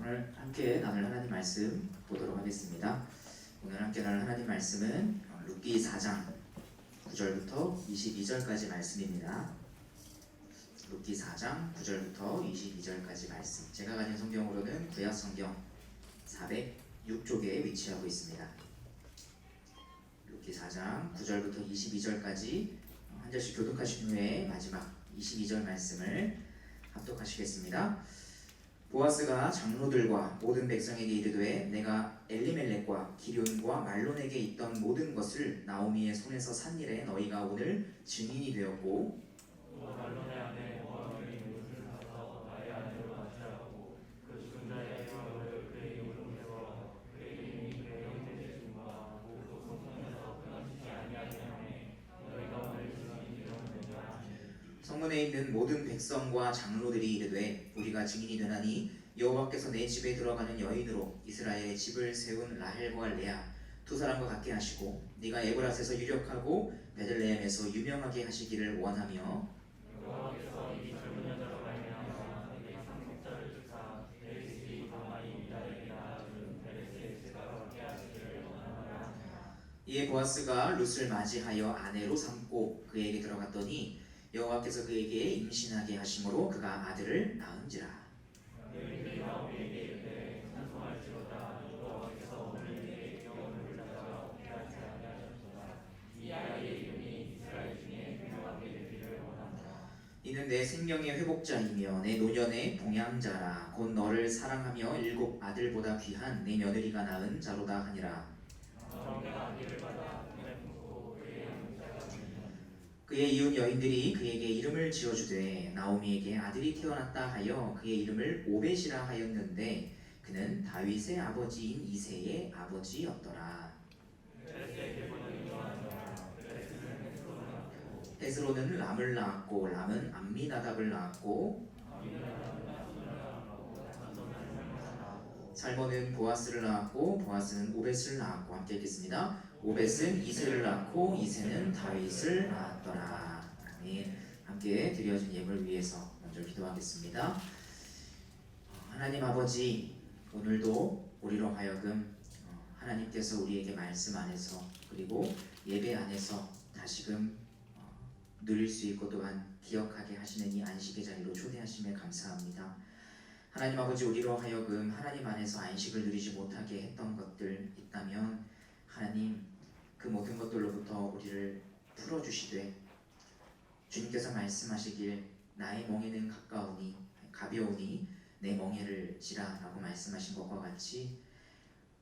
오늘 함께 나눌 하나님 말씀 보도록 하겠습니다. 오늘 함께 나눌 하나님 말씀은 룻기 4장 9절부터 22절까지 말씀입니다. 룻기 4장 9절부터 22절까지 말씀. 제가 가진 성경으로는 구약 성경 406쪽에 위치하고 있습니다. 룻기 4장 9절부터 22절까지 한 절씩 교독하신 후에 마지막 22절 말씀을 합독하시겠습니다. 보아스가 장로들과 모든 백성에게 이르되 내가 엘리멜렉과 기럨과 말론에게 있던 모든 것을 나오미의 손에서 산 일에 너희가 오늘 증인이 되었고 말론의 아내 모아미 물을 사서 나의 아내로 맞이하고 그 죽은 자의 이름을 그의 이름으로 세워 그의 이름이 그의 형제의 죽음과 그 성문에서 끊어지지 아니하게 하매 너희가 오늘 증인이 되었느냐. 성문에 있는 모든 백성과 장로들이 이르되 우리가 증인이 되나니 여호와께서 내 집에 들어가는 여인으로 이스라엘의 집을 세운 라헬과 레아 두 사람과 같게 하시고 네가 에브라스에서 유력하고 베들레헴에서 유명하게 하시기를 원하며 여호와께서 이 젊은 여자로 말미암아 내게 상속자를 주사 내 집이 가만히 유다에게 낳아준 베레스의 제사가 받게 하시기를 원하노라. 이에 보아스가 룻을 맞이하여 아내로 삼고 그에게 들어갔더니 여호와께서 그에게 임신하게 하심으로 그가 아들을 낳은지라. 너희들이 나오미에게 이르되 찬송할지로다 여호와께서 오늘 내게 영혼을 불러다가 얻게 하지 아니하셨도다. 이 아이의 이름이 이스라엘 중에 유명하게 되기를 원한다. 이는 내 생명의 회복자이며 내 노년의 봉양자라. 곧 너를 사랑하며 일곱 아들보다 귀한 내 며느리가 낳은 자로다 하니라. 나오미가 아기를 받아 품에 품고 그의 양자가 되니라. 그의 이웃 여인들이 그에게 이름을 지어주되 나오미에게 아들이 태어났다 하여 그의 이름을 오벳이라 하였는데 그는 다윗의 아버지인 이새의 아버지였더라. 베레스의 계보는 이러하니라. 베레스는 헤스론을 낳고 헤스로는 람을 낳았고 람은 암미나답을 낳았고 암미나답은 나손을 낳고 나손은 살몬을 낳고 살몬은 보아스를 낳았고 보아스는 오벳을 낳았고 함께 읽겠습니다. 오벳은 이새를 낳고 이새는 다윗을 낳았더라. 아멘. 함께 드려진 예물 위해서 먼저 기도하겠습니다. 하나님 아버지, 오늘도 우리로 하여금 하나님께서 우리에게 말씀 안에서 그리고 예배 안에서 다시금 누릴 수 있고 또한 기억하게 하시는 이 안식의 자리로 초대하심에 감사합니다. 하나님 아버지, 우리로 하여금 하나님 안에서 안식을 누리지 못하게 했던 것들 있다면 하나님 그 모든 것들로부터 우리를 풀어주시되 주님께서 말씀하시길 나의 멍에는 가벼우니 내 멍에를 지라 라고 말씀하신 것과 같이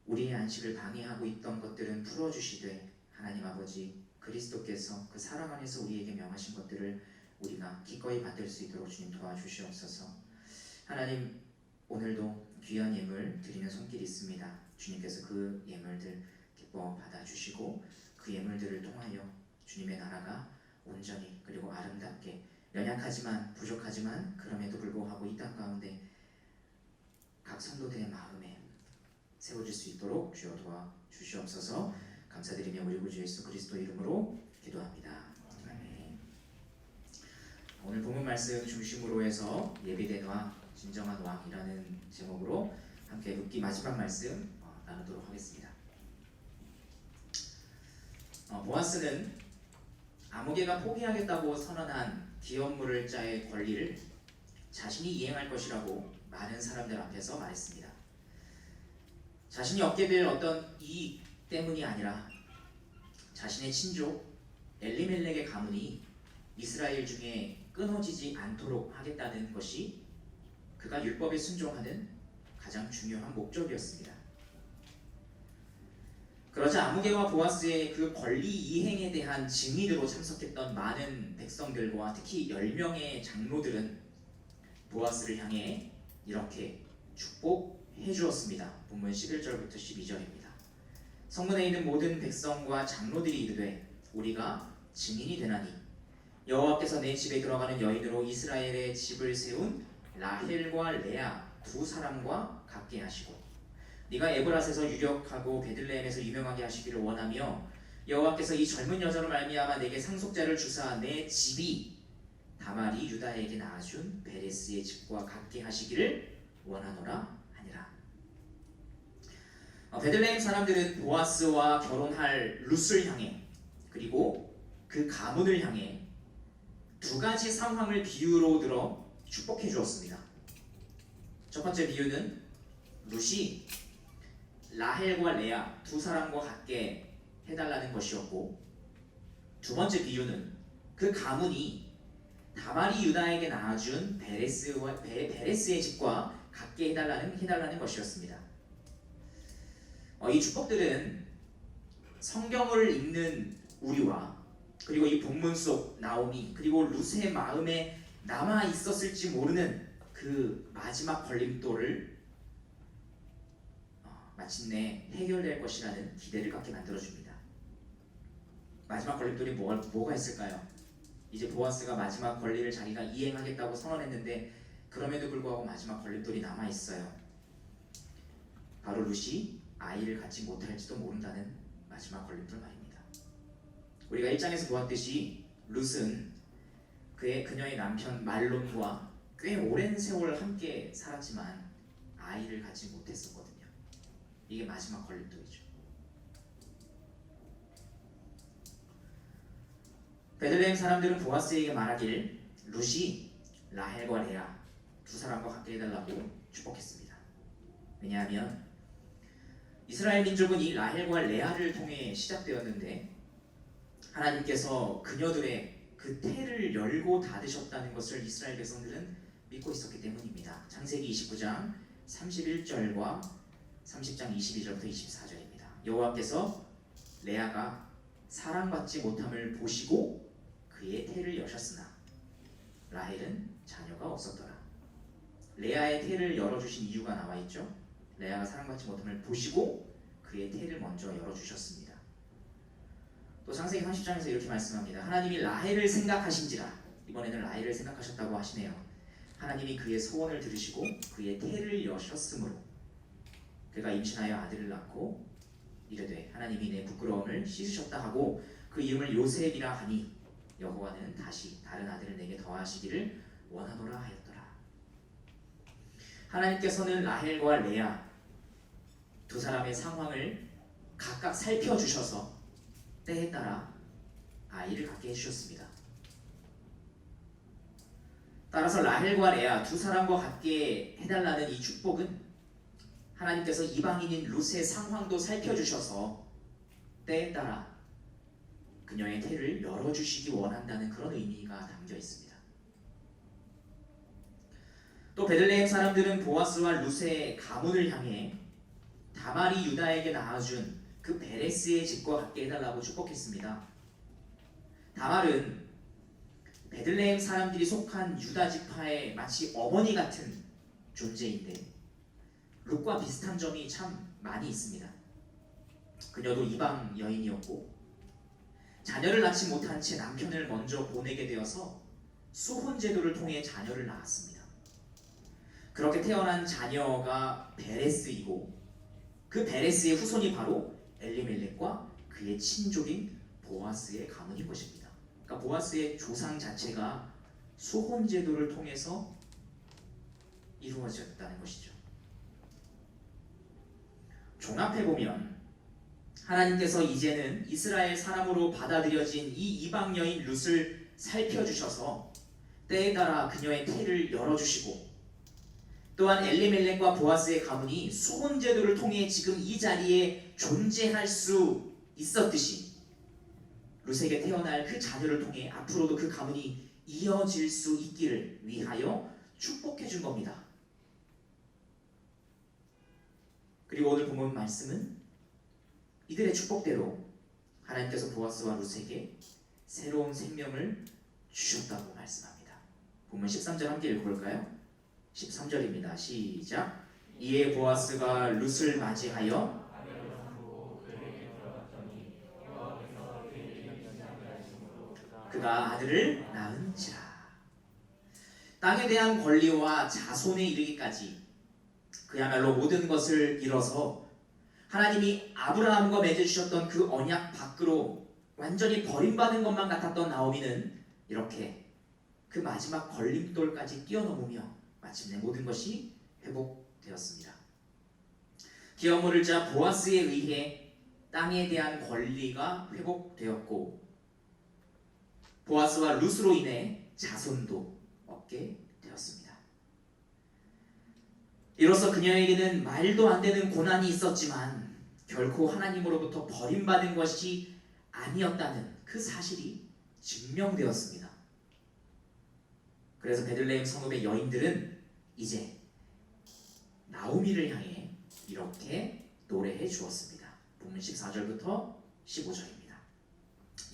우리의 안식을 방해하고 있던 것들은 풀어주시되 하나님 아버지 그리스도께서 그 사랑 안에서 우리에게 명하신 것들을 우리가 기꺼이 받을 수 있도록 주님 도와주시옵소서. 하나님, 오늘도 귀한 예물 드리는 손길이 있습니다. 주님께서 그 예물들 기뻐 받아주시고 그 예물들을 통하여 주님의 나라가 온전히 그리고 아름답게 연약하지만 부족하지만 그럼에도 불구하고 이 땅 가운데 각 성도들의 마음에 세워질 수 있도록 주여 도와주시옵소서. 감사드리며 우리 구주 예수 그리스도 이름으로 기도합니다. 아멘. 오늘 본문 말씀 중심으로 해서 예비된 왕, 진정한 왕이라는 제목으로 함께 룻기 마지막 말씀 나누도록 하겠습니다. 보아스는 아무개가 포기하겠다고 선언한 기업물을 자의 권리를 자신이 이행할 것이라고 많은 사람들 앞에서 말했습니다. 자신이 얻게 될 어떤 이익 때문이 아니라 자신의 친족 엘리멜렉의 가문이 이스라엘 중에 끊어지지 않도록 하겠다는 것이 그가 율법에 순종하는 가장 중요한 목적이었습니다. 그러자 아무개와 보아스의 그 권리 이행에 대한 증인으로 참석했던 많은 백성들과 특히 10명의 장로들은 보아스를 향해 이렇게 축복해 주었습니다. 본문 11절부터 12절입니다. 성문에 있는 모든 백성과 장로들이 이르되 우리가 증인이 되나니 여호와께서 내 집에 들어가는 여인으로 이스라엘의 집을 세운 라헬과 레아 두 사람과 같게 하시고 네가 에브라스에서 유력하고 베들레헴에서 유명하게 하시기를 원하며 여호와께서 이 젊은 여자로 말미암아 내게 상속자를 주사 내 집이 다말이 유다에게 낳아준 베레스의 집과 같게 하시기를 원하노라 하니라. 베들레헴 사람들은 보아스와 결혼할 룻을 향해 그리고 그 가문을 향해 두 가지 상황을 비유로 들어 축복해 주었습니다. 첫 번째 비유는 룻이 라헬과 레아 두 사람과 같게 해달라는 것이었고, 두 번째 비유는 그 가문이 다말이 유다에게 낳아준 베레스의 집과 같게 해달라는 것이었습니다. 이 축복들은 성경을 읽는 우리와 그리고 이 본문 속 나오미 그리고 룻의 마음에 남아 있었을지 모르는 그 마지막 걸림돌을 마침내 해결될 것이라는 기대를 갖게 만들어줍니다. 마지막 걸림돌이 뭐가 있을까요? 이제 보아스가 마지막 권리를 자기가 이행하겠다고 선언했는데 그럼에도 불구하고 마지막 걸림돌이 남아 있어요. 바로 룻이 아이를 갖지 못할지도 모른다는 마지막 걸림돌 말입니다. 우리가 1장에서 보았듯이 룻은 그녀의 남편 말론과 꽤 오랜 세월 함께 살았지만 아이를 갖지 못했었거든요. 이게 마지막 걸림돌이죠. 베들레헴 사람들은 보아스에게 말하길 룻이 라헬과 레아 두 사람과 같게 해달라고 축복했습니다. 왜냐하면 이스라엘 민족은 이 라헬과 레아를 통해 시작되었는데 하나님께서 그녀들의 그 태를 열고 닫으셨다는 것을 이스라엘 백성들은 믿고 있었기 때문입니다. 창세기 29장 31절과 30장 22절부터 24절입니다. 여호와께서 레아가 사랑받지 못함을 보시고 그의 태를 여셨으나 라헬은 자녀가 없었더라. 레아의 태를 열어주신 이유가 나와있죠. 레아가 사랑받지 못함을 보시고 그의 태를 먼저 열어주셨습니다. 또 창세기 30장에서 이렇게 말씀합니다. 하나님이 라헬을 생각하신지라. 이번에는 라헬을 생각하셨다고 하시네요. 하나님이 그의 소원을 들으시고 그의 태를 여셨으므로 그가 임신하여 아들을 낳고 이르되 하나님이 내 부끄러움을 씻으셨다 하고 그 이름을 요셉이라 하니 여호와는 다시 다른 아들을 내게 더하시기를 원하노라 하였더라. 하나님께서는 라헬과 레아 두 사람의 상황을 각각 살펴주셔서 때에 따라 아이를 갖게 해주셨습니다. 따라서 라헬과 레아 두 사람과 같게 해달라는 이 축복은 하나님께서 이방인인 룻의 상황도 살펴주셔서 때에 따라 그녀의 태를 열어주시기 원한다는 그런 의미가 담겨 있습니다. 또 베들레헴 사람들은 보아스와 룻의 가문을 향해 다말이 유다에게 낳아준 그 베레스의 집과 같게 해달라고 축복했습니다. 다말은 베들레헴 사람들이 속한 유다 지파의 마치 어머니 같은 존재인데 룻과 비슷한 점이 참 많이 있습니다. 그녀도 이방 여인이었고 자녀를 낳지 못한 채 남편을 먼저 보내게 되어서 수혼 제도를 통해 자녀를 낳았습니다. 그렇게 태어난 자녀가 베레스이고 그 베레스의 후손이 바로 엘리멜렉과 그의 친족인 보아스의 가문인 것입니다. 그러니까 보아스의 조상 자체가 수혼 제도를 통해서 이루어졌다는 것이죠. 종합해보면 하나님께서 이제는 이스라엘 사람으로 받아들여진 이 이방 여인 룻을 살펴주셔서 때에 따라 그녀의 태를 열어주시고 또한 엘리멜렉과 보아스의 가문이 수혼 제도를 통해 지금 이 자리에 존재할 수 있었듯이 룻에게 태어날 그 자녀를 통해 앞으로도 그 가문이 이어질 수 있기를 위하여 축복해 준 겁니다. 그리고 오늘 본문 말씀은 이들의 축복대로 하나님께서 보아스와 룻에게 새로운 생명을 주셨다고 말씀합니다. 본문 13절 함께 읽어볼까요? 13절입니다. 시작. 이에 보아스가 룻을 맞이하여 그가 아들을 낳은지라. 땅에 대한 권리와 자손에 이르기까지 그야말로 모든 것을 잃어서 하나님이 아브라함과 맺어주셨던 그 언약 밖으로 완전히 버림받은 것만 같았던 나오미는 이렇게 그 마지막 걸림돌까지 뛰어넘으며 마침내 모든 것이 회복되었습니다. 기업물을 자 보아스에 의해 땅에 대한 권리가 회복되었고 보아스와 룻으로 인해 자손도 얻게 되었습니다. 이로써 그녀에게는 말도 안 되는 고난이 있었지만 결코 하나님으로부터 버림받은 것이 아니었다는 그 사실이 증명되었습니다. 그래서 베들레헴 성읍의 여인들은 이제 나오미를 향해 이렇게 노래해 주었습니다. 본문 14절부터 15절입니다.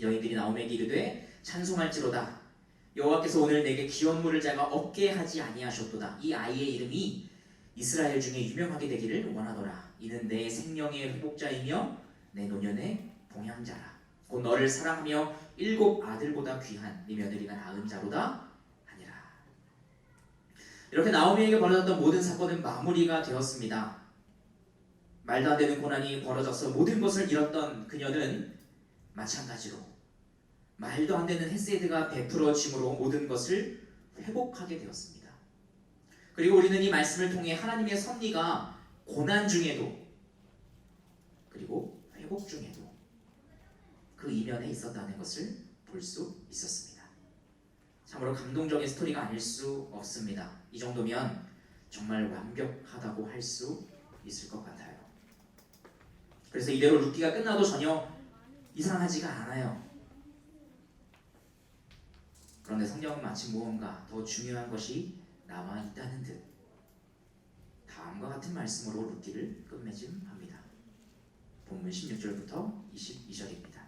여인들이 나오미에게 이르되 찬송할지로다. 여호와께서 오늘 내게 기업물을 자가 없게 하지 아니하셨도다. 이 아이의 이름이 이스라엘 중에 유명하게 되기를 원하노라. 이는 내 생명의 회복자이며 내 노년의 봉양자라. 곧 너를 사랑하며 7 아들보다 귀한 네 며느리가 낳은 자로다 하니라. 이렇게 나오미에게 벌어졌던 모든 사건은 마무리가 되었습니다. 말도 안 되는 고난이 벌어져서 모든 것을 잃었던 그녀는 마찬가지로 말도 안 되는 헤세드가 베풀어짐으로 모든 것을 회복하게 되었습니다. 그리고 우리는 이 말씀을 통해 하나님의 섭리가 고난 중에도 그리고 회복 중에도 그 이면에 있었다는 것을 볼 수 있었습니다. 참으로 감동적인 스토리가 아닐 수 없습니다. 이 정도면 정말 완벽하다고 할 수 있을 것 같아요. 그래서 이대로 룻기가 끝나도 전혀 이상하지가 않아요. 그런데 성경은 마치 무언가 더 중요한 것이 나와 있다는 듯 다음과 같은 말씀으로 룻기를 끝맺음합니다. 본문 16절부터 22절입니다.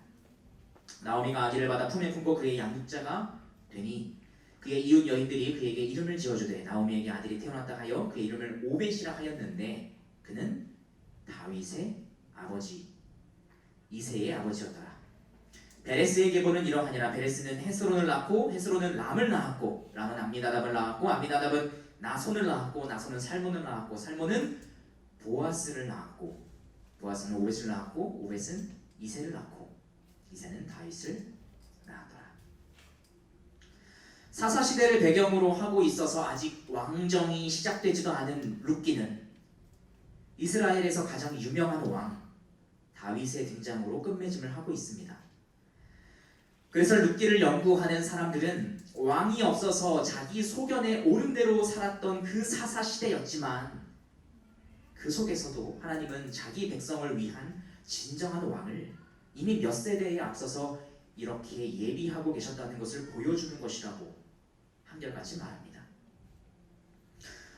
나오미가 아기를 받아 품에 품고 그의 양육자가 되니 그의 이웃 여인들이 그에게 이름을 지어주되 나오미에게 아들이 태어났다 하여 그의 이름을 오벳이라 하였는데 그는 다윗의 아버지 이새의 아버지였더라. 베레스의 계보는 이러하니라. 베레스는 헤스론을 낳고 헤스론은 람을 낳았고 람은 암미나답을 낳았고 암미나답은 나손을 낳았고 나손은 살몬을 낳았고 살몬은 보아스를 낳았고 보아스는 오벳을 낳았고 오벳은 이새를 낳고 이새는 다윗을 낳았더라. 사사시대를 배경으로 하고 있어서 아직 왕정이 시작되지도 않은 룻기는 이스라엘에서 가장 유명한 왕 다윗의 등장으로 끝맺음을 하고 있습니다. 그래서 룻기를 연구하는 사람들은 왕이 없어서 자기 소견에 옳은 대로 살았던 그 사사시대였지만 그 속에서도 하나님은 자기 백성을 위한 진정한 왕을 이미 몇 세대에 앞서서 이렇게 예비하고 계셨다는 것을 보여주는 것이라고 한결같이 말합니다.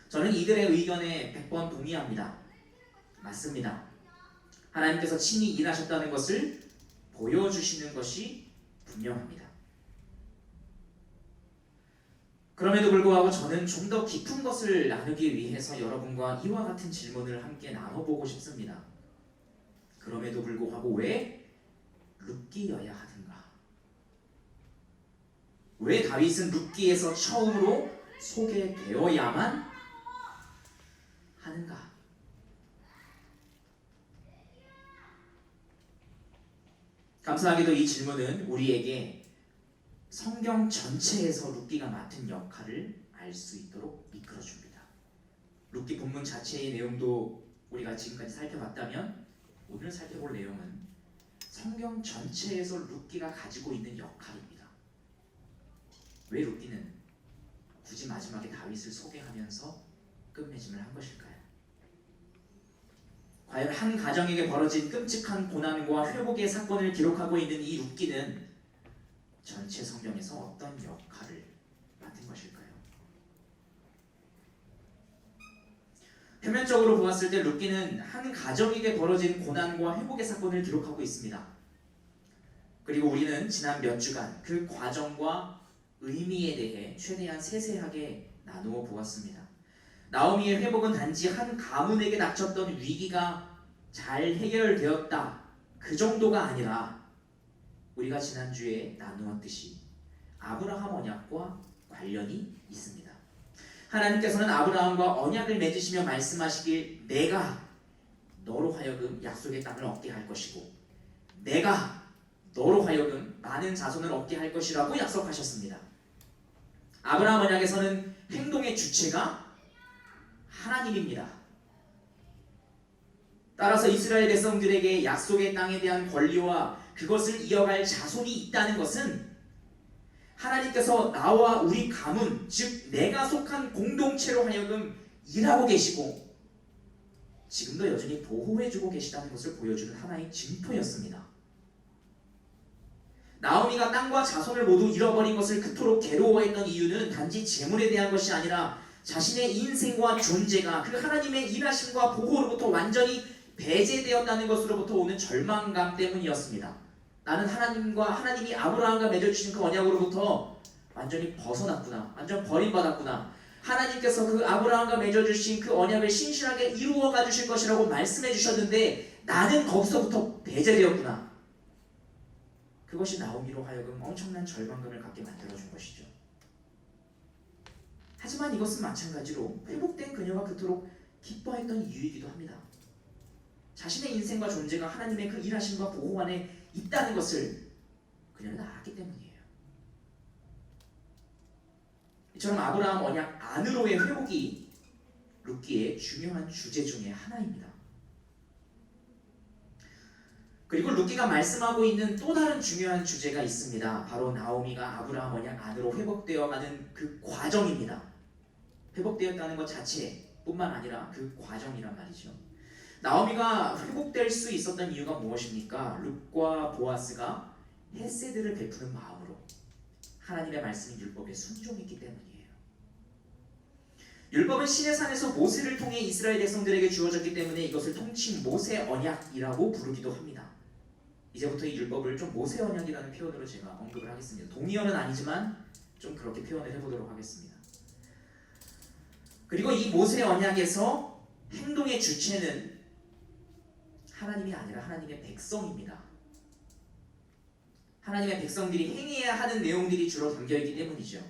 저는 이들의 의견에 100번 동의합니다. 맞습니다. 하나님께서 친히 일하셨다는 것을 보여주시는 것이 분명합니다. 그럼에도 불구하고 저는 좀 더 깊은 것을 나누기 위해서 여러분과 이와 같은 질문을 함께 나눠보고 싶습니다. 그럼에도 불구하고 왜 룻기여야 하든가? 왜 다윗은 룻기에서 처음으로 소개되어야만 하는가? 감사하게도 이 질문은 우리에게 성경 전체에서 룻기가 맡은 역할을 알 수 있도록 이끌어줍니다. 룻기 본문 자체의 내용도 우리가 지금까지 살펴봤다면 오늘 살펴볼 내용은 성경 전체에서 룻기가 가지고 있는 역할입니다. 왜 룻기는 굳이 마지막에 다윗을 소개하면서 끝맺음을 한 것일까요? 과연 한 가정에게 벌어진 끔찍한 고난과 회복의 사건을 기록하고 있는 이 룻기는 전체 성경에서 어떤 역할을 맡은 것일까요? 표면적으로 보았을 때 룻기는 한 가정에게 벌어진 고난과 회복의 사건을 기록하고 있습니다. 그리고 우리는 지난 몇 주간 그 과정과 의미에 대해 최대한 세세하게 나누어 보았습니다. 나오미의 회복은 단지 한 가문에게 닥쳤던 위기가 잘 해결되었다 그 정도가 아니라 우리가 지난주에 나누었듯이 아브라함 언약과 관련이 있습니다. 하나님께서는 아브라함과 언약을 맺으시며 말씀하시길 내가 너로 하여금 약속의 땅을 얻게 할 것이고 내가 너로 하여금 많은 자손을 얻게 할 것이라고 약속하셨습니다. 아브라함 언약에서는 행동의 주체가 하나님입니다. 따라서 이스라엘 백성들에게 약속의 땅에 대한 권리와 그것을 이어갈 자손이 있다는 것은 하나님께서 나와 우리 가문, 즉 내가 속한 공동체로 하여금 일하고 계시고 지금도 여전히 보호해주고 계시다는 것을 보여주는 하나의 징표였습니다. 나오미가 땅과 자손을 모두 잃어버린 것을 그토록 괴로워했던 이유는 단지 재물에 대한 것이 아니라 자신의 인생과 존재가 그 하나님의 일하심과 보호로부터 완전히 배제되었다는 것으로부터 오는 절망감 때문이었습니다. 나는 하나님이 아브라함과 맺어주신 그 언약으로부터 완전히 벗어났구나, 완전 버림받았구나. 하나님께서 그 아브라함과 맺어주신 그 언약을 신실하게 이루어 가주실 것이라고 말씀해 주셨는데 나는 거기서부터 배제되었구나. 그것이 나오미로 하여금 엄청난 절망감을 갖게 만들어준 것이죠. 하지만 이것은 마찬가지로 회복된 그녀가 그토록 기뻐했던 이유이기도 합니다. 자신의 인생과 존재가 하나님의 그 일하심과 보호 안에 있다는 것을 그녀는 알았기 때문이에요. 이처럼 아브라함 언약 안으로의 회복이 룻기의 중요한 주제 중에 하나입니다. 그리고 룻기가 말씀하고 있는 또 다른 중요한 주제가 있습니다. 바로 나오미가 아브라함 언약 안으로 회복되어가는 그 과정입니다. 회복되었다는 것 자체뿐만 아니라 그 과정이란 말이죠. 나오미가 회복될 수 있었던 이유가 무엇입니까? 룻과 보아스가 헤세드를 베푸는 마음으로 하나님의 말씀인 율법에 순종했기 때문이에요. 율법은 시내산에서 모세를 통해 이스라엘 백성들에게 주어졌기 때문에 이것을 통칭 모세 언약이라고 부르기도 합니다. 이제부터 이 율법을 좀 모세 언약이라는 표현으로 제가 언급을 하겠습니다. 동의어는 아니지만 좀 그렇게 표현을 해보도록 하겠습니다. 그리고 이 모세 언약에서 행동의 주체는 하나님이 아니라 하나님의 백성입니다. 하나님의 백성들이 행해야 하는 내용들이 주로 담겨있기 때문이죠.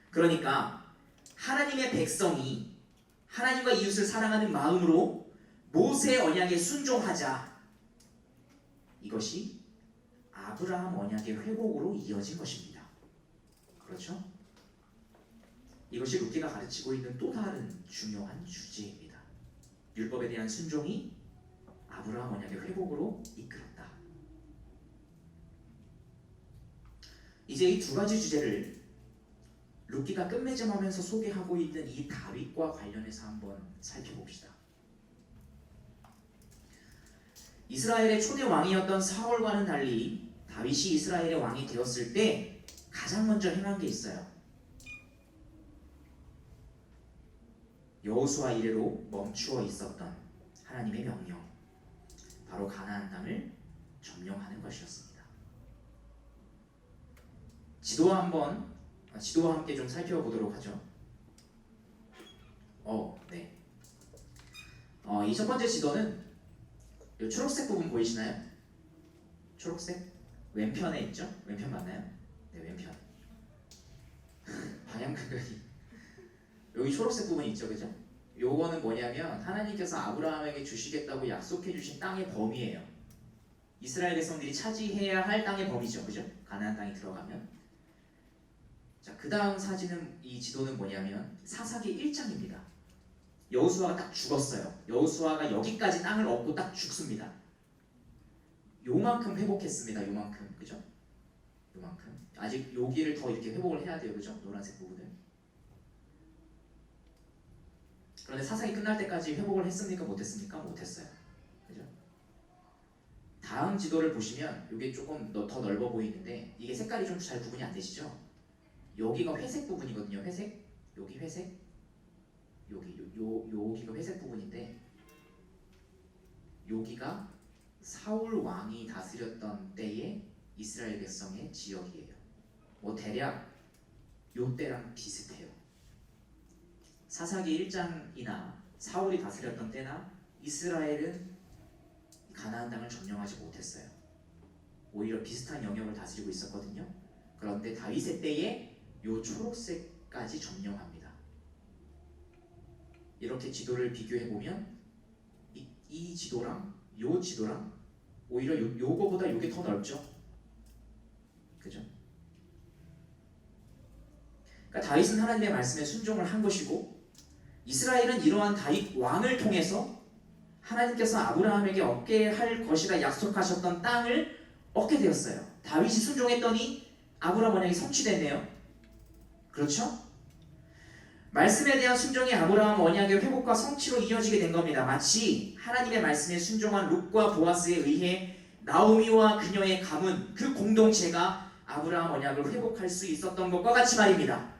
그러니까 하나님의 백성이 하나님과 이웃을 사랑하는 마음으로 모세 언약에 순종하자. 이것이 아브라함 언약의 회복으로 이어진 것입니다. 그렇죠? 이것이 룻기가 가르치고 있는 또 다른 중요한 주제입니다. 율법에 대한 순종이 아브라함 언약의 회복으로 이끌었다. 이제 이 두 가지 주제를 룻기가 끝맺음하면서 소개하고 있는 이 다윗과 관련해서 한번 살펴봅시다. 이스라엘의 초대 왕이었던 사울과는 달리 다윗이 이스라엘의 왕이 되었을 때 가장 먼저 행한 게 있어요. 여호수아 이래로 멈추어 있었던 하나님의 명령, 바로 가나안 땅을 점령하는 것이었습니다. 지도와 함께 좀 살펴보도록 하죠. 네. 이 첫 번째 지도는 이 초록색 부분 보이시나요? 초록색? 왼편에 있죠? 왼편 맞나요? 네, 왼편. 방향각이 여기 초록색 부분이 있죠, 그죠? 요거는 뭐냐면 하나님께서 아브라함에게 주시겠다고 약속해 주신 땅의 범위예요. 이스라엘 백성들이 차지해야 할 땅의 범위죠, 그죠? 가나안 땅에 들어가면. 자, 그 다음 사진은, 이 지도는 뭐냐면 사사기 1장입니다. 여호수아가 딱 죽었어요. 여호수아가 여기까지 땅을 얻고 딱 죽습니다. 요만큼 회복했습니다. 요만큼, 그죠? 요만큼. 아직 여기를 더 이렇게 회복을 해야 돼요, 그죠? 노란색 부분을. 그런데 사사기 끝날 때까지 회복을 했습니까? 못했습니까? 못했어요. 그죠? 다음 지도를 보시면 이게 조금 더 넓어 보이는데 이게 색깔이 좀 잘 구분이 안 되시죠? 여기가 회색 부분이거든요. 회색. 여기 회색. 여기가 회색 부분인데 여기가 사울 왕이 다스렸던 때의 이스라엘 백성의 지역이에요. 뭐 대략 요 때랑 비슷해요. 사사기 1장이나 사울이 다스렸던 때나 이스라엘은 가나안 땅을 점령하지 못했어요. 오히려 비슷한 영역을 다스리고 있었거든요. 그런데 다윗의 때에 요 초록색까지 점령합니다. 이렇게 지도를 비교해보면 이 지도랑 요 지도랑 오히려 요거보다 요게 더 넓죠. 그죠? 그러니까 다윗은 하나님의 말씀에 순종을 한 것이고 이스라엘은 이러한 다윗 왕을 통해서 하나님께서 아브라함에게 얻게 할 것이라 약속하셨던 땅을 얻게 되었어요. 다윗이 순종했더니 아브라함 언약이 성취됐네요. 그렇죠? 말씀에 대한 순종이 아브라함 언약의 회복과 성취로 이어지게 된 겁니다. 마치 하나님의 말씀에 순종한 룻과 보아스에 의해 나오미와 그녀의 가문, 그 공동체가 아브라함 언약을 회복할 수 있었던 것과 같이 말입니다.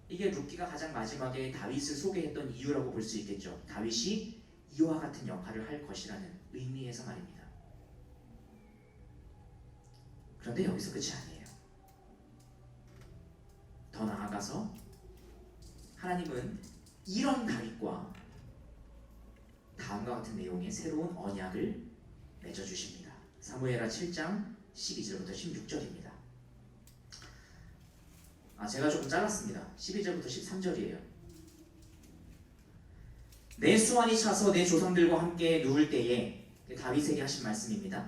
이게 룻기가 가장 마지막에 다윗을 소개했던 이유라고 볼 수 있겠죠. 다윗이 이와 같은 역할을 할 것이라는 의미에서 말입니다. 그런데 여기서 끝이 아니에요. 더 나아가서 하나님은 이런 다윗과 다음과 같은 내용의 새로운 언약을 맺어주십니다. 사무엘하 7장 12절부터 16절입니다. 제가 조금 잘랐습니다. 12절부터 13절이에요. 내 수완이 차서 내 조상들과 함께 누울 때에, 다윗에게 하신 말씀입니다.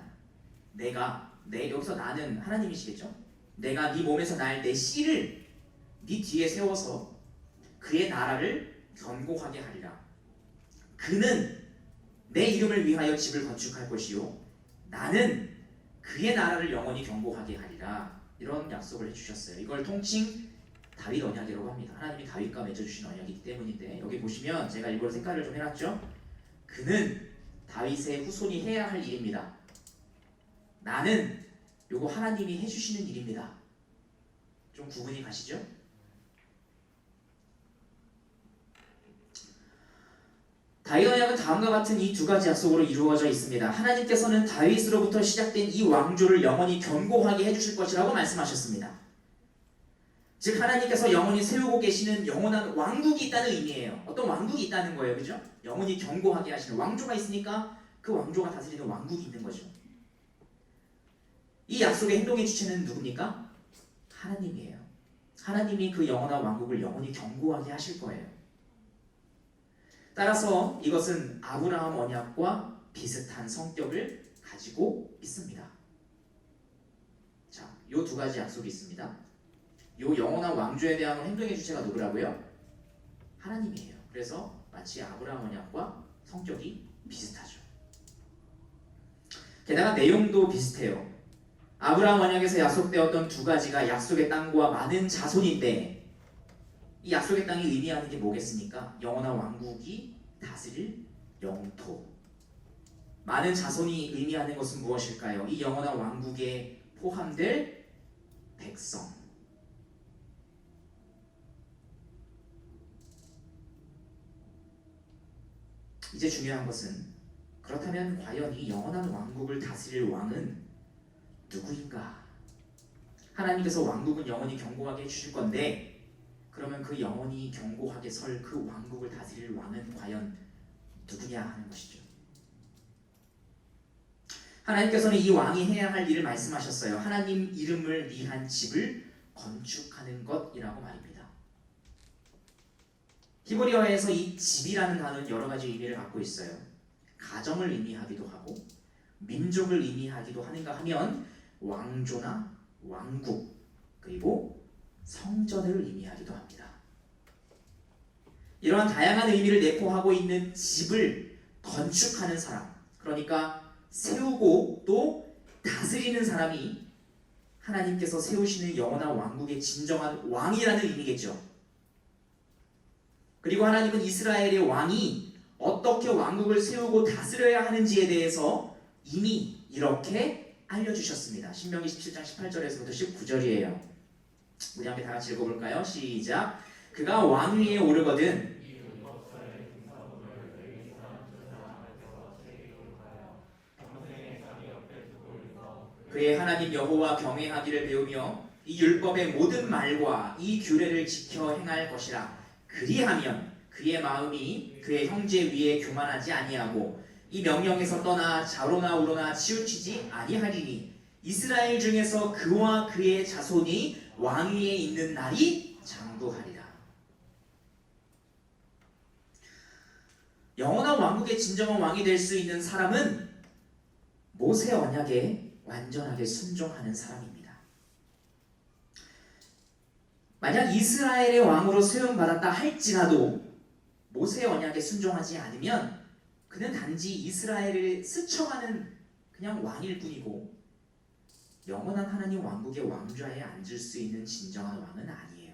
여기서 나는 하나님이시겠죠? 내가 네 몸에서 날 내 씨를 네 뒤에 세워서 그의 나라를 견고하게 하리라. 그는 내 이름을 위하여 집을 건축할 것이요 나는 그의 나라를 영원히 견고하게 하리라. 이런 약속을 해주셨어요. 이걸 통칭 다윗 언약이라고 합니다. 하나님이 다윗과 맺어주신 언약이기 때문인데, 여기 보시면 제가 이걸 색깔을 좀 해놨죠. 그는 다윗의 후손이 해야 할 일입니다. 나는 요거 하나님이 해주시는 일입니다. 좀 구분이 가시죠? 다윗 언약은 다음과 같은 이 두 가지 약속으로 이루어져 있습니다. 하나님께서는 다윗으로부터 시작된 이 왕조를 영원히 견고하게 해주실 것이라고 말씀하셨습니다. 즉 하나님께서 영원히 세우고 계시는 영원한 왕국이 있다는 의미예요. 어떤 왕국이 있다는 거예요. 그죠? 영원히 견고하게 하시는 왕조가 있으니까 그 왕조가 다스리는 왕국이 있는 거죠. 이 약속의 행동의 주체는 누굽니까? 하나님이에요. 하나님이 그 영원한 왕국을 영원히 견고하게 하실 거예요. 따라서 이것은 아브라함 언약과 비슷한 성격을 가지고 있습니다. 자, 요 두 가지 약속이 있습니다. 요 영원한 왕조에 대한 행동의 주체가 누구라고요? 하나님이에요. 그래서 마치 아브라함 언약과 성격이 비슷하죠. 게다가 내용도 비슷해요. 아브라함 언약에서 약속되었던 두 가지가 약속의 땅과 많은 자손인데, 이 약속의 땅이 의미하는 게 뭐겠습니까? 영원한 왕국이 다스릴 영토. 많은 자손이 의미하는 것은 무엇일까요? 이 영원한 왕국에 포함될 백성. 이제 중요한 것은, 그렇다면 과연 이 영원한 왕국을 다스릴 왕은 누구인가? 하나님께서 왕국은 영원히 견고하게 해주실 건데, 그러면 그 영원히 견고하게 설 그 왕국을 다스릴 왕은 과연 누구냐 하는 것이죠. 하나님께서는 이 왕이 해야 할 일을 말씀하셨어요. 하나님 이름을 위한 집을 건축하는 것이라고 말입니다. 히브리어에서 이 집이라는 단어는 여러 가지 의미를 갖고 있어요. 가정을 의미하기도 하고 민족을 의미하기도 하는가 하면 왕조나 왕국, 그리고 성전을 의미하기도 합니다. 이러한 다양한 의미를 내포하고 있는 집을 건축하는 사람, 그러니까 세우고 또 다스리는 사람이 하나님께서 세우시는 영원한 왕국의 진정한 왕이라는 의미겠죠. 그리고 하나님은 이스라엘의 왕이 어떻게 왕국을 세우고 다스려야 하는지에 대해서 이미 이렇게 알려주셨습니다. 신명기 17장 18절에서부터 19절이에요. 우리 함께 다 같이 읽어볼까요? 시작. 그가 왕 위에 오르거든 그의 하나님 여호와 경외하기를 배우며 이 율법의 모든 말과 이 규례를 지켜 행할 것이라. 그리하면 그의 마음이 그의 형제 위에 교만하지 아니하고 이 명령에서 떠나 좌로나 우로나 치우치지 아니하리니 이스라엘 중에서 그와 그의 자손이 왕위에 있는 날이 장구하리라. 영원한 왕국의 진정한 왕이 될 수 있는 사람은 모세 언약에 완전하게 순종하는 사람입니다. 만약 이스라엘의 왕으로 세움받았다 할지라도 모세 언약에 순종하지 않으면 그는 단지 이스라엘을 스쳐가는 그냥 왕일 뿐이고 영원한 하나님 왕국의 왕좌에 앉을 수 있는 진정한 왕은 아니에요.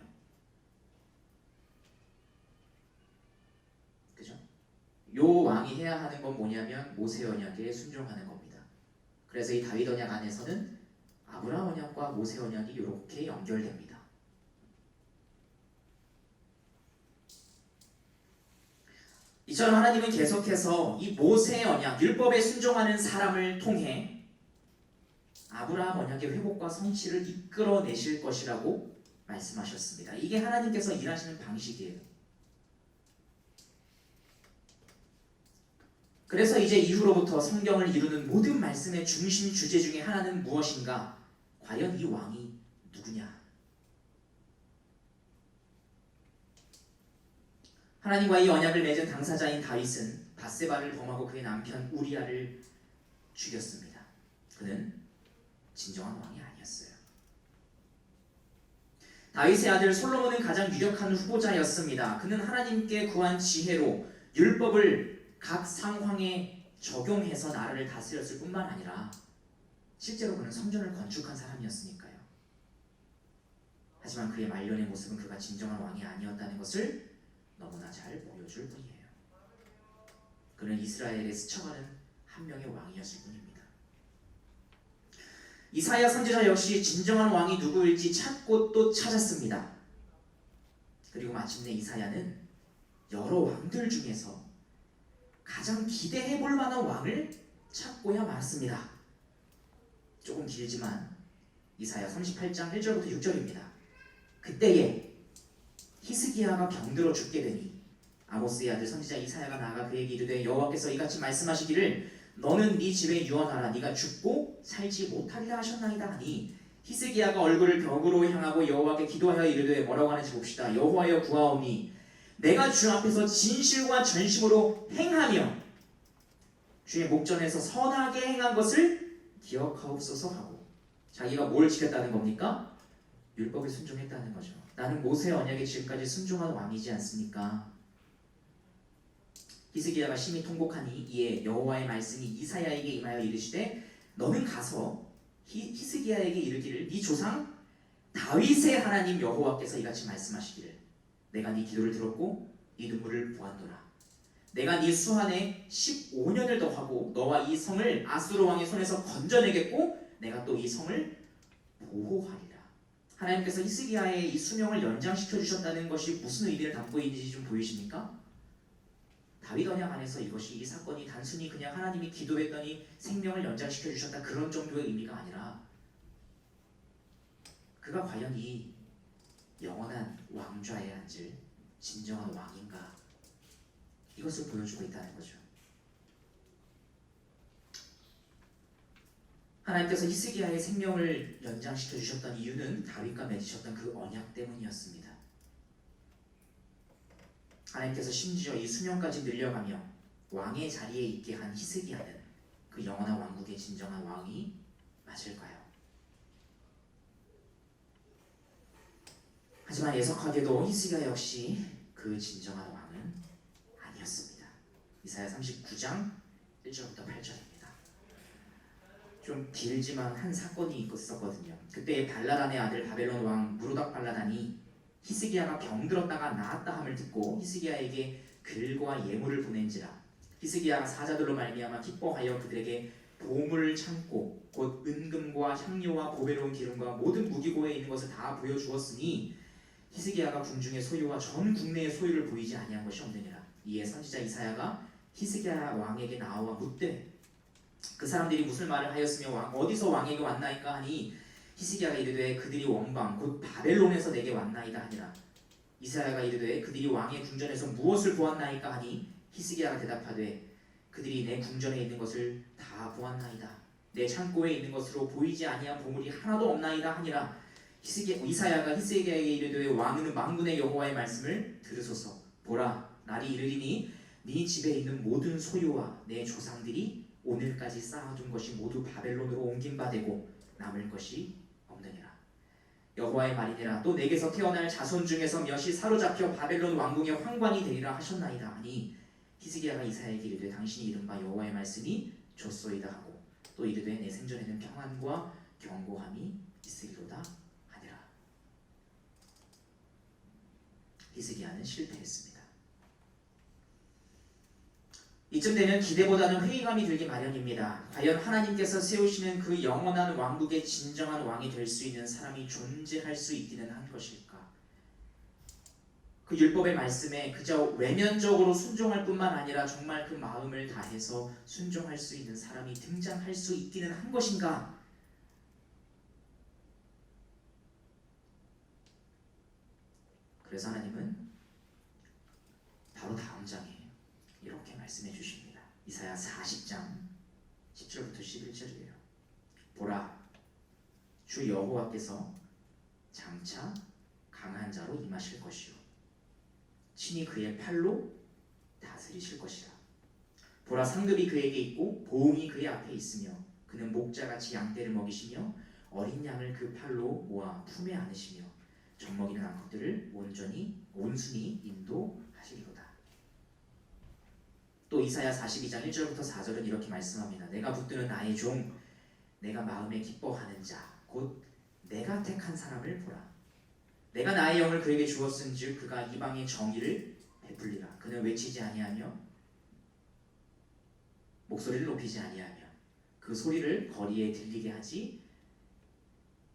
그죠? 요 왕이 해야 하는 건 뭐냐면 모세 언약에 순종하는 겁니다. 그래서 이 다윗 언약 안에서는 아브라함 언약과 모세 언약이 이렇게 연결됩니다. 이처럼 하나님은 계속해서 이 모세 언약, 율법에 순종하는 사람을 통해 아브라함 언약의 회복과 성취를 이끌어내실 것이라고 말씀하셨습니다. 이게 하나님께서 일하시는 방식이에요. 그래서 이제 이후로부터 성경을 이루는 모든 말씀의 중심 주제 중에 하나는 무엇인가? 과연 이 왕이 누구냐? 하나님과 이 언약을 맺은 당사자인 다윗은 밧세바를 범하고 그의 남편 우리아를 죽였습니다. 그는 진정한 왕이 아니었어요. 다윗의 아들 솔로몬은 가장 유력한 후보자였습니다. 그는 하나님께 구한 지혜로 율법을 각 상황에 적용해서 나라를 다스렸을 뿐만 아니라 실제로 그는 성전을 건축한 사람이었으니까요. 하지만 그의 말년의 모습은 그가 진정한 왕이 아니었다는 것을 너무나 잘 보여줄 뿐이에요. 그는 이스라엘에 스쳐가는 한 명의 왕이었을 뿐입니다. 이사야 선지자 역시 진정한 왕이 누구일지 찾고 또 찾았습니다. 그리고 마침내 이사야는 여러 왕들 중에서 가장 기대해 볼 만한 왕을 찾고야 말았습니다. 조금 길지만 이사야 38장 1절부터 6절입니다. 그때에 히스기야가 병들어 죽게 되니 아모스의 아들 선지자 이사야가 나아가 그에게 이르되 여호와께서 이같이 말씀하시기를 너는 네 집에 유언하라 네가 죽고 살지 못하리라 하셨나이다 하니 히스기야가 얼굴을 벽으로 향하고 여호와께 기도하여 이르되 뭐라고 하는지 봅시다. 여호와여 구하오니 내가 주 앞에서 진실과 전심으로 행하며 주의 목전에서 선하게 행한 것을 기억하옵소서 하고 자기가 뭘 지켰다는 겁니까? 율법에 순종했다는 거죠. 나는 모세 언약에 지금까지 순종한 왕이지 않습니까? 히스기야가 심히 통곡하니 이에 여호와의 말씀이 이사야에게 임하여 이르시되 너는 가서 히스기야에게 이르기를 네 조상 다윗의 하나님 여호와께서 이같이 말씀하시기를 내가 네 기도를 들었고 네 눈물을 보았노라. 내가 네 수한에 15년을 더하고 너와 이 성을 아수르 왕의 손에서 건져내겠고 내가 또 이 성을 보호하리라. 하나님께서 히스기야의 이 수명을 연장시켜 주셨다는 것이 무슨 의미를 담고 있는지 좀 보이십니까? 다윗 언약 안에서 이 사건이 단순히 그냥 하나님이 기도했더니 생명을 연장시켜 주셨다 그런 정도의 의미가 아니라 그가 과연 이 영원한 왕좌에 앉을 진정한 왕인가 이것을 보여주고 있다는 거죠. 하나님께서 히스기야의 생명을 연장시켜 주셨던 이유는 다윗과 맺으셨던 그 언약 때문이었습니다. 하나님께서 심지어 이 수명까지 늘려가며 왕의 자리에 있게 한 히스기야는 그 영원한 왕국의 진정한 왕이 맞을까요? 하지만 예석하게도 히스기야 역시 그 진정한 왕은 아니었습니다. 이사야 39장 1절부터 8절입니다. 좀 길지만 한 사건이 있었거든요. 그때 발라단의 아들 바벨론 왕 무로닥 발라단이 히스기야가 병들었다가 나았다 함을 듣고 히스기야에게 글과 예물을 보낸지라 히스기야가 사자들로 말미암아 기뻐하여 그들에게 보물 창고 곧 은금과 향료와 보배로운 기름과 모든 무기고에 있는 것을 다 보여주었으니 히스기야가 궁중의 소유와 전 국내의 소유를 보이지 아니한 것이 없느니라. 이에 선지자 이사야가 히스기야 왕에게 나와 묻되 그 사람들이 무슨 말을 하였으며 어디서 왕에게 왔나이까 하니 히스기야가 이르되 그들이 원방 곧 바벨론에서 내게 왔나이다 하니라. 이사야가 이르되 그들이 왕의 궁전에서 무엇을 보았나이까 하니 히스기야가 대답하되 그들이 내 궁전에 있는 것을 다 보았나이다. 내 창고에 있는 것으로 보이지 아니한 보물이 하나도 없나이다 하니라. 이사야가 히스기야에게 이르되 왕은 만군의 여호와의 말씀을 들으소서. 보라 날이 이르리니 네 집에 있는 모든 소유와 내 조상들이 오늘까지 쌓아둔 것이 모두 바벨론으로 옮긴 바 되고 남을 것이 없느니라. 여호와의 말이니라. 또 내게서 태어날 자손 중에서 몇이 사로잡혀 바벨론 왕궁의 황관이 되리라 하셨나이다 하니 히스기야가 이사야에게 이르되 당신이 이른바 여호와의 말씀이 좋소이다 하고 또 이르되 내 생전에는 평안과 견고함이 있으리로다 하니라. 히스기야는 실패했습니다. 이쯤 되면 기대보다는 회의감이 들기 마련입니다. 과연 하나님께서 세우시는 그 영원한 왕국의 진정한 왕이 될 수 있는 사람이 존재할 수 있기는 한 것일까? 그 율법의 말씀에 그저 외면적으로 순종할 뿐만 아니라 정말 그 마음을 다해서 순종할 수 있는 사람이 등장할 수 있기는 한 것인가? 그래서 하나님은 바로 다음 장에 이렇게 말씀해 주십니다. 이사야 40장 10절부터 11절이에요. 보라, 주 여호와께서 장차 강한 자로 임하실 것이요 친히 그의 팔로 다스리실 것이라. 보라, 상급이 그에게 있고 보응이 그의 앞에 있으며 그는 목자같이 양떼를 먹이시며 어린 양을 그 팔로 모아 품에 안으시며 젖먹이는 암컷들을 온순히 인도하시리로다. 또 이사야 42장 1절부터 4절은 이렇게 말씀합니다. 내가 붙드는 나의 종, 내가 마음에 기뻐하는 자, 곧 내가 택한 사람을 보라. 내가 나의 영을 그에게 주었은즉 그가 이방의 정의를 베풀리라. 그는 외치지 아니하며 목소리를 높이지 아니하며 그 소리를 거리에 들리게 하지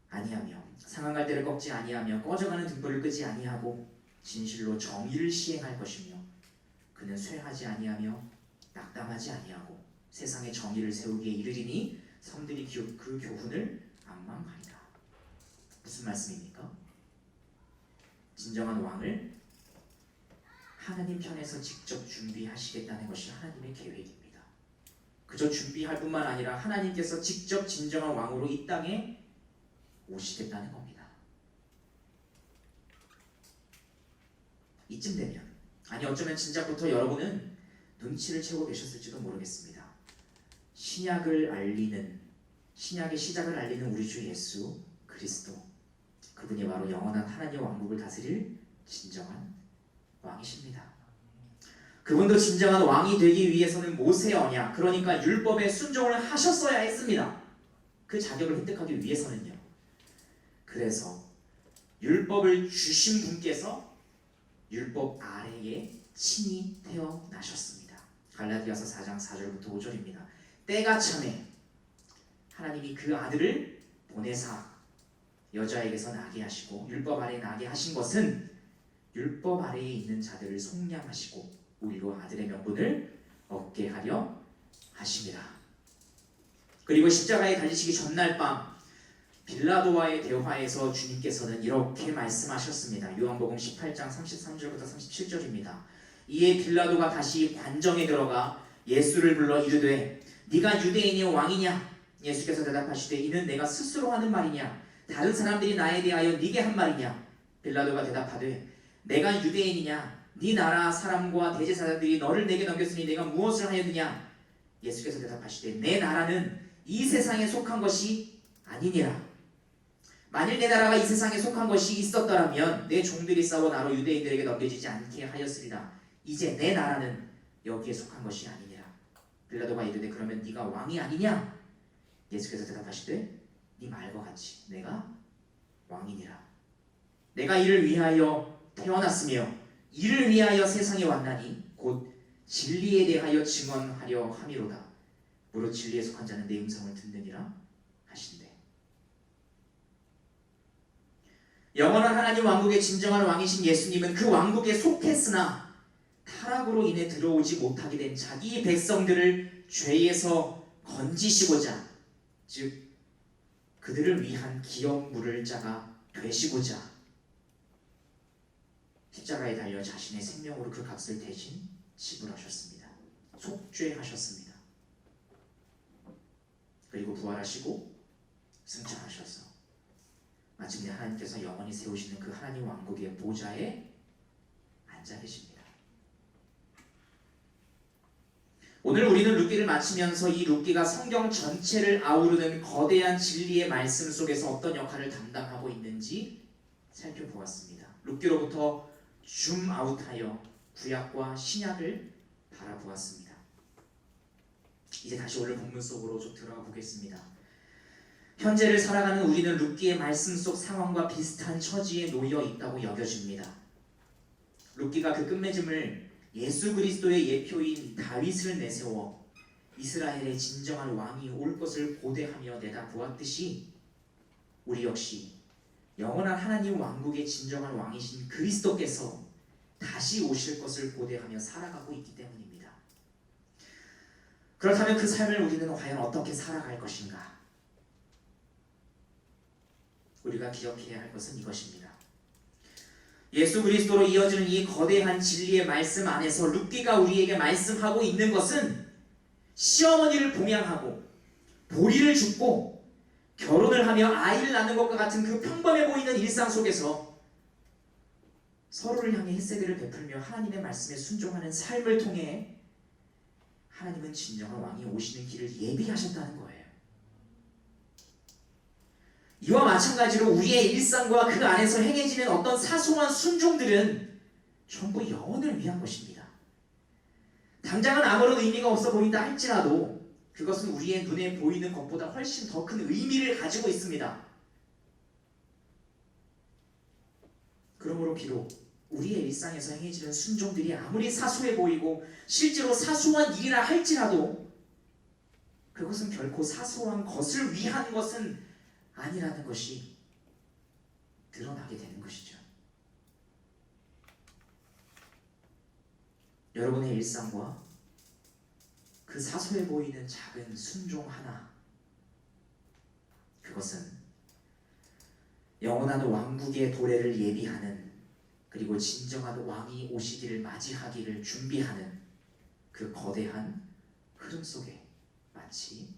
아니하며 상한 갈대를 꺾지 아니하며 꺼져가는 등불을 끄지 아니하고 진실로 정의를 시행할 것이며 그는 쇠하지 아니하며 낙담하지 아니하고 세상에 정의를 세우기에 이르리니 섬들이 그 교훈을 앙망하리라. 무슨 말씀입니까? 진정한 왕을 하나님 편에서 직접 준비하시겠다는 것이 하나님의 계획입니다. 그저 준비할 뿐만 아니라 하나님께서 직접 진정한 왕으로 이 땅에 오시겠다는 겁니다. 이쯤 되면, 아니 어쩌면 진작부터 여러분은 눈치를 채고 계셨을지도 모르겠습니다. 신약의 시작을 알리는 우리 주 예수 그리스도, 그분이 바로 영원한 하나님의 왕국을 다스릴 진정한 왕이십니다. 그분도 진정한 왕이 되기 위해서는 모세의 언약, 그러니까 율법에 순종을 하셨어야 했습니다. 그 자격을 획득하기 위해서는요. 그래서 율법을 주신 분께서 율법 아래에 친히 태어나셨습니다. 갈라디아서 4장 4절부터 5절입니다. 때가 참에 하나님이 그 아들을 보내사 여자에게서 나게 하시고 율법 아래에 나게 하신 것은 율법 아래에 있는 자들을 속량하시고 우리로 아들의 명분을 얻게 하려 하심이라. 그리고 십자가에 달리시기 전날 밤 빌라도와의 대화에서 주님께서는 이렇게 말씀하셨습니다. 요한복음 18장 33절부터 37절입니다. 이에 빌라도가 다시 관정에 들어가 예수를 불러 이르되 네가 유대인의 왕이냐? 예수께서 대답하시되 이는 내가 스스로 하는 말이냐? 다른 사람들이 나에 대하여 네게 한 말이냐? 빌라도가 대답하되 내가 유대인이냐? 네 나라 사람과 대제사장들이 너를 내게 넘겼으니 내가 무엇을 하였느냐? 예수께서 대답하시되 내 나라는 이 세상에 속한 것이 아니니라. 만일 내 나라가 이 세상에 속한 것이 있었더라면 내 종들이 싸워 나로 유대인들에게 넘겨지지 않게 하였으리라. 이제 내 나라는 여기에 속한 것이 아니니라. 빌라도가 이르되 그러면 네가 왕이 아니냐? 예수께서 대답하시되 네 말과 같이 내가 왕이니라. 내가 이를 위하여 태어났으며 이를 위하여 세상에 왔나니 곧 진리에 대하여 증언하려 함이로다. 무릇 진리에 속한 자는 내 음성을 듣느니라 하신대. 영원한 하나님 왕국의 진정한 왕이신 예수님은 그 왕국에 속했으나 타락으로 인해 들어오지 못하게 된 자기 백성들을 죄에서 건지시고자, 즉 그들을 위한 기업 물을 자가 되시고자 십자가에 달려 자신의 생명으로 그 값을 대신 지불하셨습니다. 속죄하셨습니다. 그리고 부활하시고 승천하셔서 마침내 하나님께서 영원히 세우시는 그 하나님 왕국의 보좌에 앉아 계십니다. 오늘 우리는 룻기를 마치면서 이 룻기가 성경 전체를 아우르는 거대한 진리의 말씀 속에서 어떤 역할을 담당하고 있는지 살펴보았습니다. 룻기로부터 줌아웃하여 구약과 신약을 바라보았습니다. 이제 다시 오늘 본문 속으로 좀 들어가 보겠습니다. 현재를 살아가는 우리는 룻기의 말씀 속 상황과 비슷한 처지에 놓여 있다고 여겨집니다. 룻기가 그 끝맺음을 예수 그리스도의 예표인 다윗을 내세워 이스라엘의 진정한 왕이 올 것을 고대하며 내다보았듯이 우리 역시 영원한 하나님 왕국의 진정한 왕이신 그리스도께서 다시 오실 것을 고대하며 살아가고 있기 때문입니다. 그렇다면 그 삶을 우리는 과연 어떻게 살아갈 것인가? 우리가 기억해야 할 것은 이것입니다. 예수 그리스도로 이어지는 이 거대한 진리의 말씀 안에서 룻기가 우리에게 말씀하고 있는 것은 시어머니를 봉양하고 보리를 줍고 결혼을 하며 아이를 낳는 것과 같은 그 평범해 보이는 일상 속에서 서로를 향해 햇세대를 베풀며 하나님의 말씀에 순종하는 삶을 통해 하나님은 진정한 왕이 오시는 길을 예비하셨다는 거예요. 이와 마찬가지로 우리의 일상과 그 안에서 행해지는 어떤 사소한 순종들은 전부 영혼을 위한 것입니다. 당장은 아무런 의미가 없어 보인다 할지라도 그것은 우리의 눈에 보이는 것보다 훨씬 더 큰 의미를 가지고 있습니다. 그러므로 비록 우리의 일상에서 행해지는 순종들이 아무리 사소해 보이고 실제로 사소한 일이라 할지라도 그것은 결코 사소한 것을 위한 것은 아니라는 것이 드러나게 되는 것이죠. 여러분의 일상과 그 사소해 보이는 작은 순종 하나, 그것은 영원한 왕국의 도래를 예비하는, 그리고 진정한 왕이 오시기를 맞이하기를 준비하는 그 거대한 흐름 속에 마치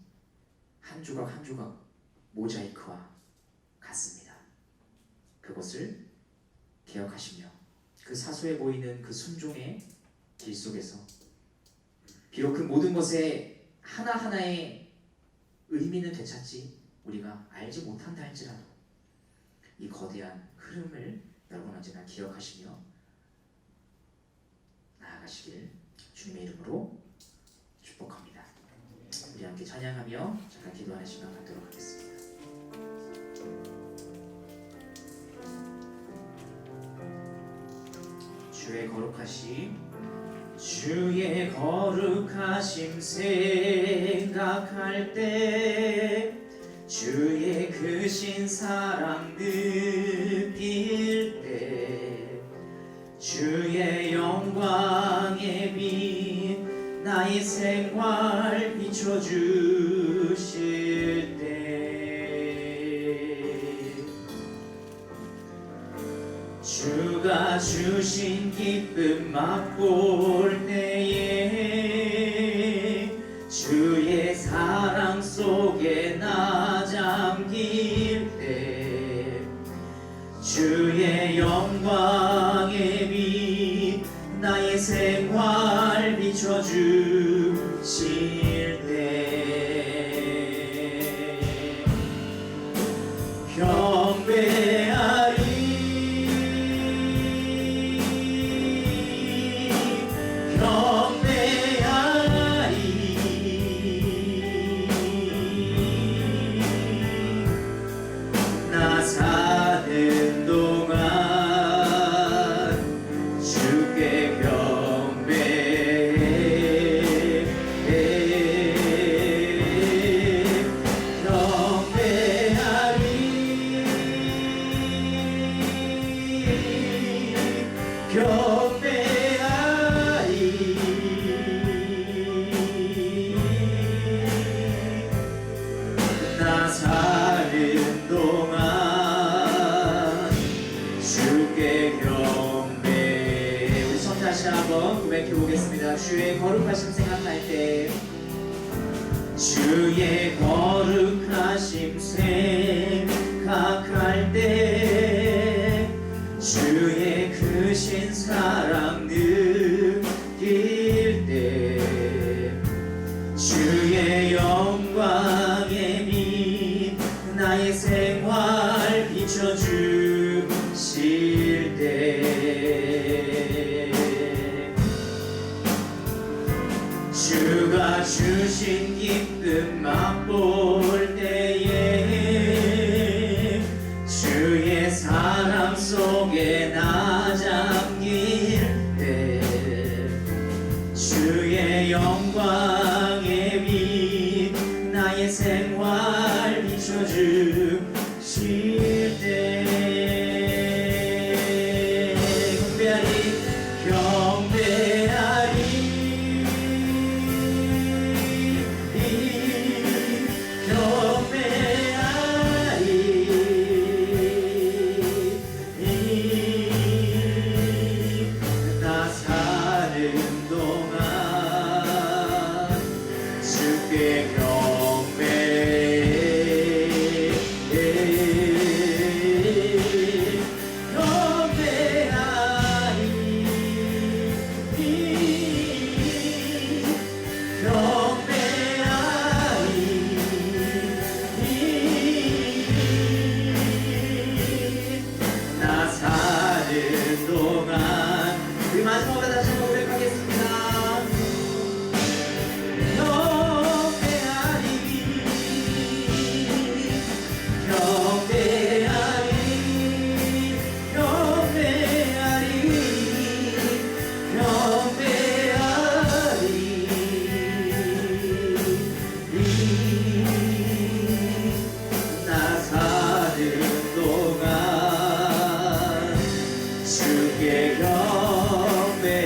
한 조각 한 조각 모자이크와 같습니다. 그것을 기억하시며 그 사소해 보이는 그 순종의 길 속에서 비록 그 모든 것에 하나하나의 의미는 되찾지 우리가 알지 못한다 할지라도 이 거대한 흐름을 여러분 언제나 기억하시며 나아가시길 주님의 이름으로 축복합니다. 우리 함께 찬양하며 잠깐 기도하는 시간 갖도록 하겠습니다. 주의 거룩하심 생각할 때 주의 크신 사랑 느낄 때 주의 영광의 빛 나의 생활 비춰주실 때 주가 주신 기쁨 맛볼 때에 주의 사랑 속에 나 잠길 때 주의 영광의 빛 나의 생활 비춰주실 때 경배하리 나 사는 동안 주께 나 사는 동안 주께 경배. 우리 처음 다시 한번 고백해 보겠습니다. 주의 거룩하심 생각할 때 주의 거룩하심 생각할 때 주의 크신 사랑 느낄 때 주의 영광의 빛 나의 생활 비춰주실 때 주가 주신 기쁨 맛볼 때에 주의 사랑 속에 나 잠길 때 주의 영광의 빛 나의 생활 비춰주실 때 나 사는 동안 주께 나 사는 동안 우리 마지막으로 다시 한번 고백하겠습니다. 경배하리 경배하리 경배하리 경배하리 나 사는 동안 주께 경배해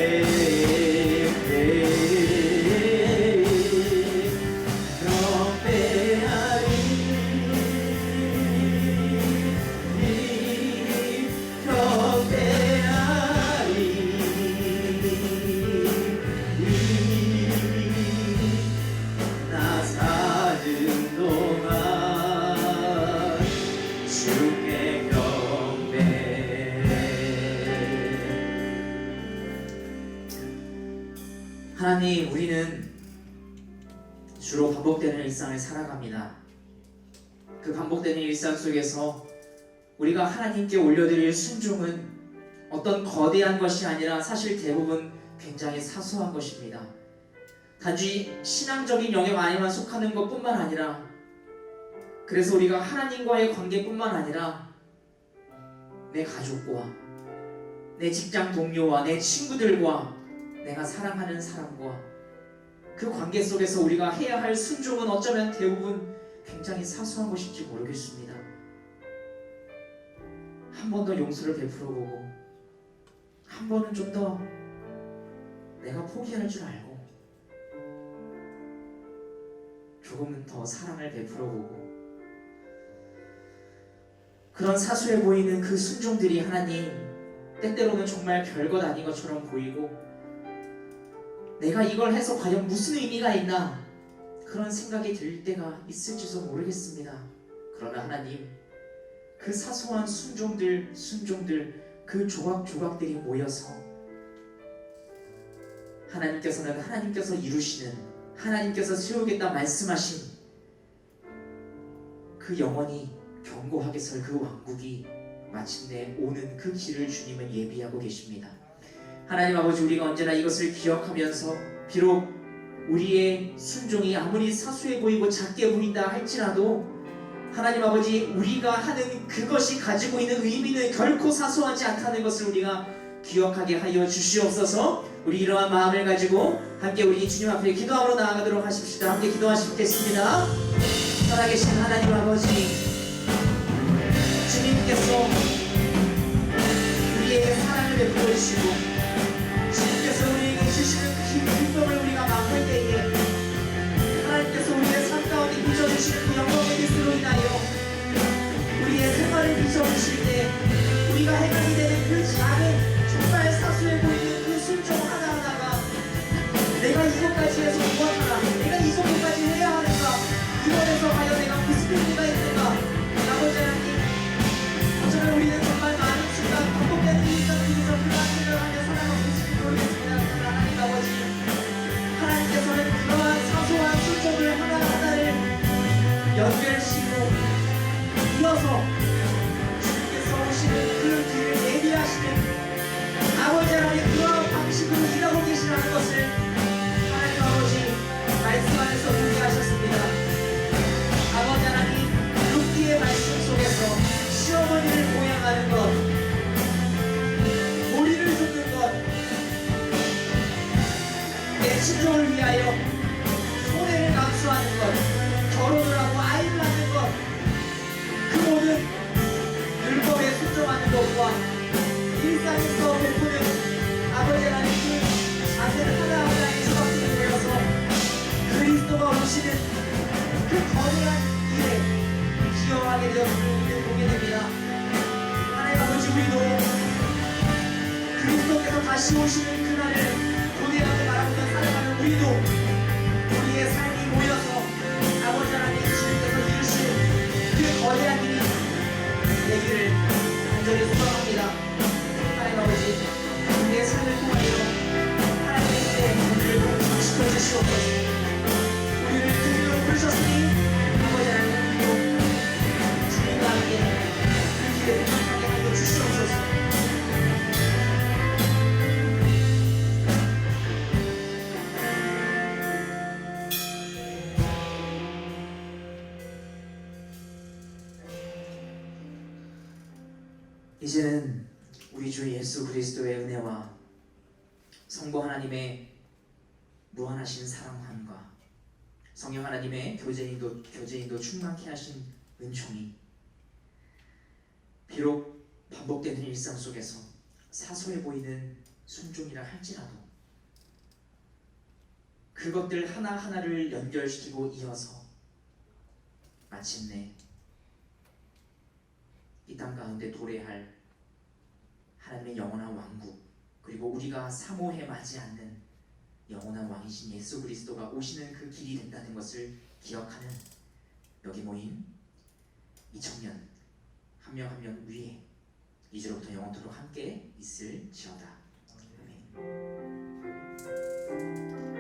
나 사는 동안 주께 하나님, 우리는 주로 반복되는 일상을 살아갑니다. 그 반복되는 일상 속에서 우리가 하나님께 올려드릴 순종은 어떤 거대한 것이 아니라 사실 대부분 굉장히 사소한 것입니다. 단지 신앙적인 영역 안에만 속하는 것뿐만 아니라, 그래서 우리가 하나님과의 관계뿐만 아니라 내 가족과 내 직장 동료와 내 친구들과 내가 사랑하는 사람과 그 관계 속에서 우리가 해야 할 순종은 어쩌면 대부분 굉장히 사소한 것일지 모르겠습니다. 한 번 더 용서를 베풀어보고, 한 번은 좀 더 내가 포기할 줄 알고, 조금은 더 사랑을 베풀어보고, 그런 사소해 보이는 그 순종들이 하나님, 때때로는 정말 별것 아닌 것처럼 보이고, 내가 이걸 해서 과연 무슨 의미가 있나, 그런 생각이 들 때가 있을지도 모르겠습니다. 그러나 하나님, 그 사소한 순종들 그 조각조각들이 모여서 하나님께서 이루시는, 하나님께서 세우겠다 말씀하신 그 영원히 견고하게 설 그 왕국이 마침내 오는 그 길을 주님은 예비하고 계십니다. 하나님 아버지, 우리가 언제나 이것을 기억하면서 비록 우리의 순종이 아무리 사소해 보이고 작게 보인다 할지라도 하나님 아버지, 우리가 하는 그것이 가지고 있는 의미는 결코 사소하지 않다는 것을 우리가 기억하게 하여 주시옵소서. 우리 이러한 마음을 가지고 함께 우리 주님 앞에 기도함으로 나아가도록 하십시다. 함께 기도하시겠습니다. 살아계신 하나님 아버지, 주님께서 우리에게 사랑을 베풀어 주시고 주님께서 우리에게 주시는 그 기쁨을 우리가 맛볼 때에 하나님께서 우리의 삶 가운데 빚어주시는 그 영광의 빛으로 인하여 우리의 생활을 비춰주실 때 우리가 해결이 되는 그 작은 정말 사소해 보이는 그 순종 하나하나가 내가 이것까지 해서 무엇하나, 내가 이 정도까지 해야 하는가, 이번에서 과연 내가 무슨 의미가 있는가, 아버지 하나님, 어쩌면 우리는 정말 많은 순간 반복되는 일상 속에서 불안을 하며 살아가고 있을지 모르겠습니다. 그러나 하나님 아버지, 하나님께서는 그러한 사소한 순종을 하나하나를 연결시키고 이어서 주님께서 오시는 그 길을 땅에서 베푸는 아버지 하나님 그 안되는 하나하나의 조각들을 모여서 그리스도가 오시는 그 거대한 일에 기여하게 되었음을 우리는 보게 됩니다. 하나님 아버지, 우리도 그리스도께서 다시 오시는 그날을 고대하고 바라보며 살아가는 우리도 우리의 삶이 모여서 아버지 하나님 주님께서 이루시는 그 거대한 일이 되기를 간절히 소망합니다. 하나님 아버지, 우리의 삶을 통하여 하나님의 은혜 우리를 공급시켜 주시옵소서. 우리를 주님으로 부르셨으니 아버지 하나님 우리도 주님과 함께 그 길에 행복하게 하여 주시옵소서. 이제는 우리 주 예수 그리스도의 은혜와 성부 하나님의 무한하신 사랑함과 성령 하나님의 교제인도 충만케 하신 은총이 비록 반복되는 일상 속에서 사소해 보이는 순종이라 할지라도 그것들 하나하나를 연결시키고 이어서 마침내 이 땅 가운데 도래할 하나님의 영원한 왕국, 그리고 우리가 사모해 마지 않는 영원한 왕이신 예수 그리스도가 오시는 그 길이 된다는 것을 기억하는 여기 모인 이 청년 한 명 한 명 위에 이제로부터 영원토록 함께 있을지어다. 아멘.